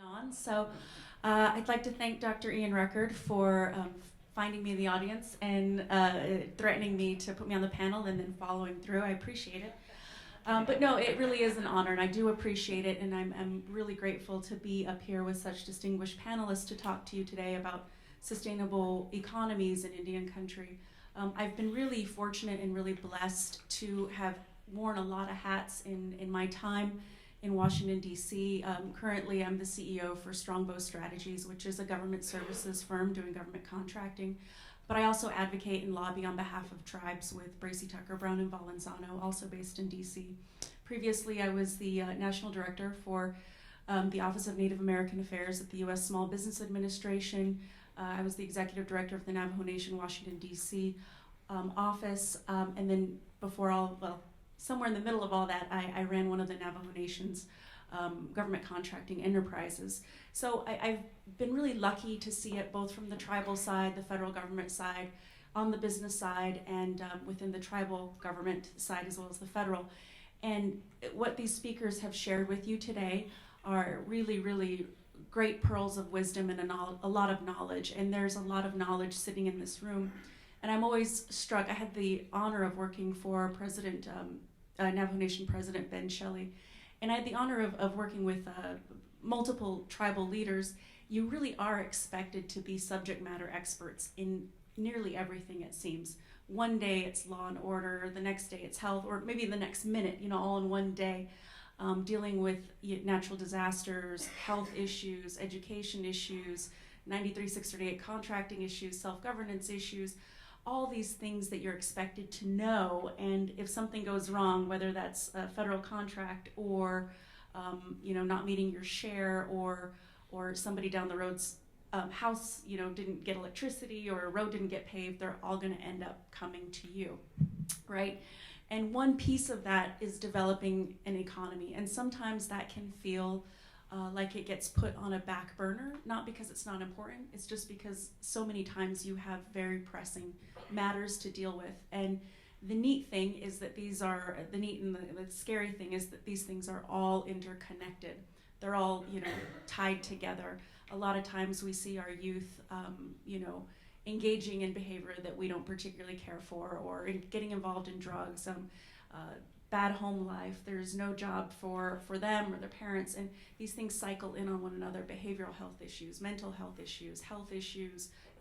on. So I'd like to thank Dr. Ian Record for finding me in the audience and threatening me to put me on the panel and then following through. I appreciate it. But no, it really is an honor, and I do appreciate it, and I'm really grateful to be up here with such distinguished panelists to talk to you today about sustainable economies in Indian country. I've been really fortunate and really blessed to have worn a lot of hats in my time in Washington, D.C. Currently, I'm the CEO for Strongbow Strategies, which is a government services firm doing government contracting. But I also advocate and lobby on behalf of tribes with Bracy Tucker Brown and Valenzano, also based in D.C. Previously, I was the National Director for the Office of Native American Affairs at the U.S. Small Business Administration. I was the Executive Director of the Navajo Nation Washington, D.C. Office. And then somewhere in the middle of all that, I ran one of the Navajo Nation's government contracting enterprises. So I've been really lucky to see it both from the tribal side, the federal government side, on the business side, and within the tribal government side as well as the federal. And what these speakers have shared with you today are really, really great pearls of wisdom and a lot of knowledge. And there's a lot of knowledge sitting in this room. And I'm always struck. I had the honor of working for Navajo Nation President Ben Shelley, and I had the honor of working with multiple tribal leaders. You really are expected to be subject matter experts in nearly everything, it seems. One day it's law and order, the next day it's health, or maybe the next minute, all in one day, dealing with natural disasters, health issues, education issues, 93-638 contracting issues, self-governance issues, all these things that you're expected to know. And if something goes wrong, whether that's a federal contract or not meeting your share, or somebody down the road's house didn't get electricity, or a road didn't get paved, they're all going to end up coming to you, right? And one piece of that is developing an economy, and sometimes that can feel like it gets put on a back burner, not because it's not important, it's just because so many times you have very pressing matters to deal with. And the neat thing is that the scary thing is that these things are all interconnected. They're all, tied together. A lot of times we see our youth, engaging in behavior that we don't particularly care for, or getting involved in drugs, bad home life, there's no job for them or their parents, and these things cycle in on one another. Behavioral health issues, mental health issues,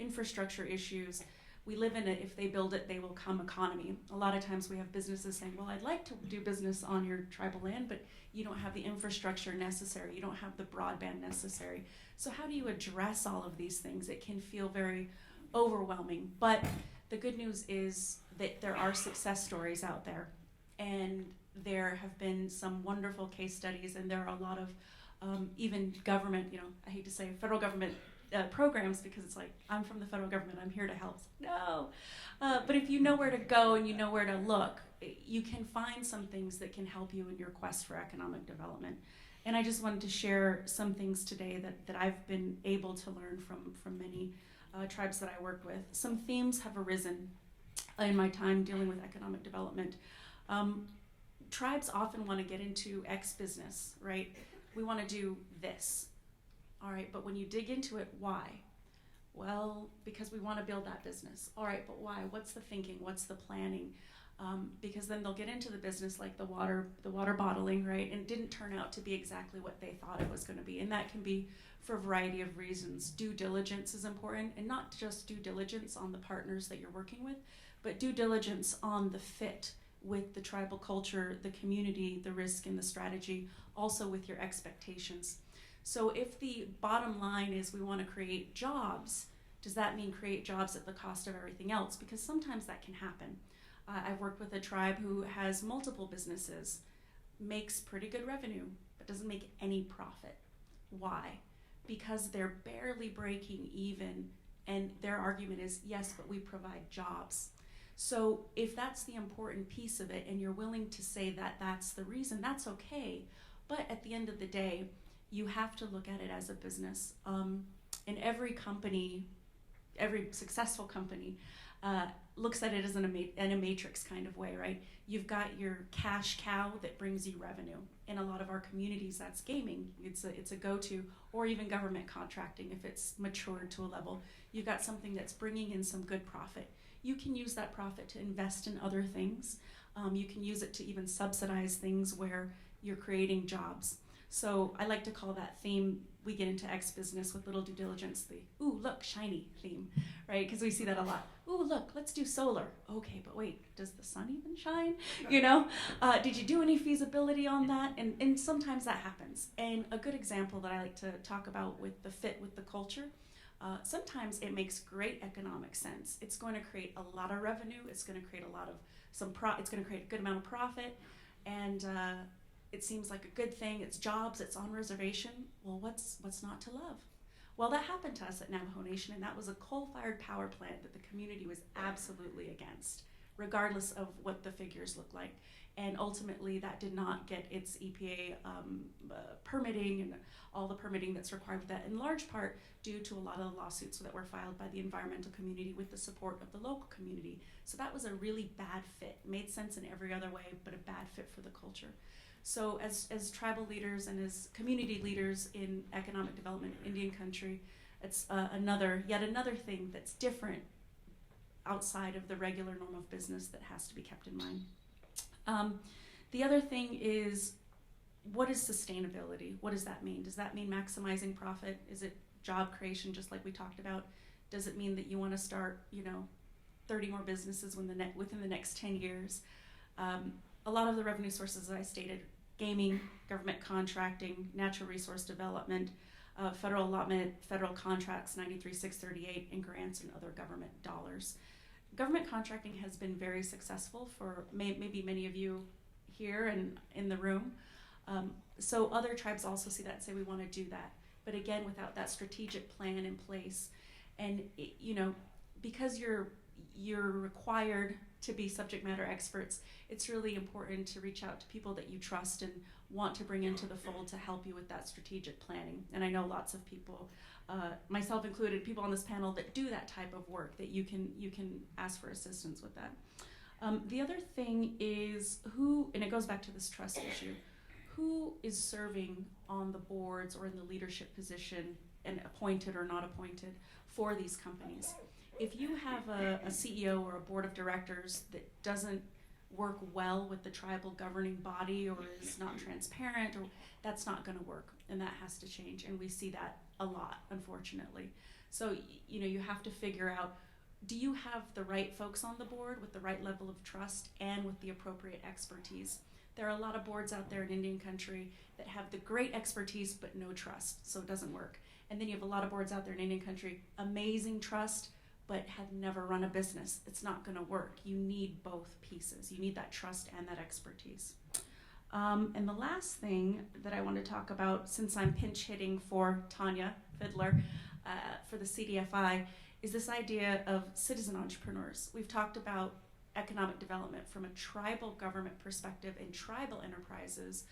infrastructure issues. We live in if they build it, they will come economy. A lot of times we have businesses saying, well, I'd like to do business on your tribal land, but you don't have the infrastructure necessary, you don't have the broadband necessary. So how do you address all of these things? It can feel very overwhelming, but the good news is that there are success stories out there. And there have been some wonderful case studies, and there are a lot of even government, I hate to say federal government programs, because it's like, I'm from the federal government, I'm here to help. No. But if you know where to go and you know where to look, you can find some things that can help you in your quest for economic development. And I just wanted to share some things today that I've been able to learn from many tribes that I work with. Some themes have arisen in my time dealing with economic development. Tribes often want to get into X business, right? We want to do this. All right, but when you dig into it, why? Well, because we want to build that business. All right, but why? What's the thinking? What's the planning? Because then they'll get into the business like the water bottling, right? And it didn't turn out to be exactly what they thought it was going to be. And that can be for a variety of reasons. Due diligence is important, and not just due diligence on the partners that you're working with, but due diligence on the fit with the tribal culture, the community, the risk, and the strategy, also with your expectations. So if the bottom line is we want to create jobs, does that mean create jobs at the cost of everything else? Because sometimes that can happen. I've worked with a tribe who has multiple businesses, makes pretty good revenue, but doesn't make any profit. Why? Because they're barely breaking even, and their argument is, yes, but we provide jobs. So if that's the important piece of it, and you're willing to say that that's the reason, that's okay. But at the end of the day, you have to look at it as a business. In every company, every successful company, looks at it as in a matrix kind of way, right? You've got your cash cow that brings you revenue. In a lot of our communities, that's gaming. It's a go-to, or even government contracting if it's matured to a level. You've got something that's bringing in some good profit. You can use that profit to invest in other things. You can use it to even subsidize things where you're creating jobs. So I like to call that theme, we get into X business with little due diligence, the ooh, look, shiny theme, right? Because we see that a lot. Ooh, look, let's do solar. Okay, but wait, does the sun even shine? You know, did you do any feasibility on that? And sometimes that happens. And a good example that I like to talk about with the fit with the culture, sometimes it makes great economic sense. It's going to create a lot of revenue. It's going to create it's going to create a good amount of profit. And it seems like a good thing. It's jobs, it's on reservation. Well, what's not to love? Well, that happened to us at Navajo Nation, and that was a coal-fired power plant that the community was absolutely against, regardless of what the figures look like. And ultimately, that did not get its EPA permitting and all the permitting that's required with that, in large part due to a lot of the lawsuits that were filed by the environmental community with the support of the local community. So that was a really bad fit. It made sense in every other way, but a bad fit for the culture. So as tribal leaders and as community leaders in economic development in Indian country, it's yet another thing that's different outside of the regular norm of business that has to be kept in mind. The other thing is, what is sustainability? What does that mean? Does that mean maximizing profit? Is it job creation, just like we talked about? Does it mean that you want to start, 30 more businesses within the next 10 years? A lot of the revenue sources that I stated, gaming, government contracting, natural resource development, federal allotment, federal contracts, 93-638, and grants and other government dollars. Government contracting has been very successful for maybe many of you here and in the room. So other tribes also see that and say, we want to do that. But again, without that strategic plan in place, and because you're required to be subject matter experts, it's really important to reach out to people that you trust and want to bring into the fold to help you with that strategic planning. And I know lots of people, myself included, people on this panel that do that type of work, that you can ask for assistance with that. The other thing is and it goes back to this trust issue, who is serving on the boards or in the leadership position, and appointed or not appointed, for these companies. If you have a CEO or a board of directors that doesn't work well with the tribal governing body or is not transparent, that's not going to work, and that has to change. And we see that a lot, unfortunately. So you have to figure out, do you have the right folks on the board with the right level of trust and with the appropriate expertise? There are a lot of boards out there in Indian country that have the great expertise but no trust, so it doesn't work. And then you have a lot of boards out there in Indian country, amazing trust, but have never run a business. It's not going to work. You need both pieces. You need that trust and that expertise. And the last thing that I want to talk about, since I'm pinch hitting for Tanya Fiddler for the CDFI, is this idea of citizen entrepreneurs. We've talked about economic development from a tribal government perspective and tribal enterprises,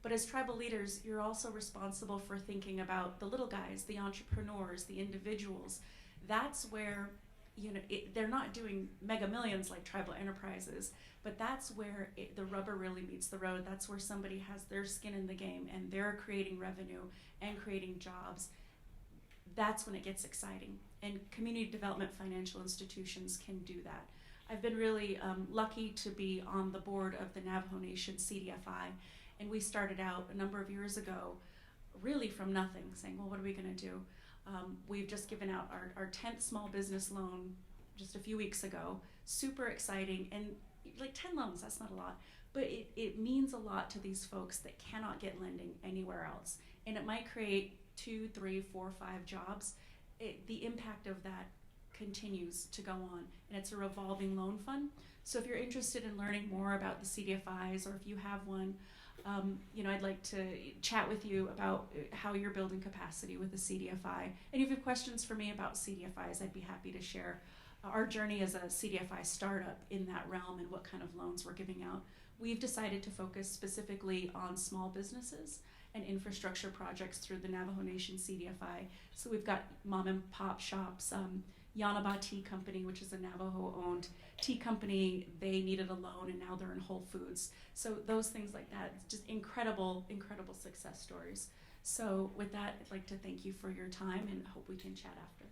but as tribal leaders, you're also responsible for thinking about the little guys, the entrepreneurs, the individuals. That's where they're not doing mega millions like tribal enterprises, but that's where the rubber really meets the road. That's where somebody has their skin in the game and they're creating revenue and creating jobs. That's when it gets exciting. And community development financial institutions can do that. I've been really lucky to be on the board of the Navajo Nation CDFI, and we started out a number of years ago really from nothing, saying, well, what are we going to do? We've just given out our 10th small business loan just a few weeks ago. Super exciting. And like 10 loans, that's not a lot. But it means a lot to these folks that cannot get lending anywhere else. And it might create 2, 3, 4, 5 jobs. The impact of that continues to go on. And it's a revolving loan fund. So if you're interested in learning more about the CDFIs, or if you have one, I'd like to chat with you about how you're building capacity with the CDFI. And if you have questions for me about CDFIs, I'd be happy to share our journey as a CDFI startup in that realm and what kind of loans we're giving out. We've decided to focus specifically on small businesses and infrastructure projects through the Navajo Nation CDFI. So we've got mom and pop shops, Yanaba Tea Company, which is a Navajo-owned tea company. They needed a loan, and now they're in Whole Foods. So those things like that, just incredible, incredible success stories. So with that, I'd like to thank you for your time and hope we can chat after.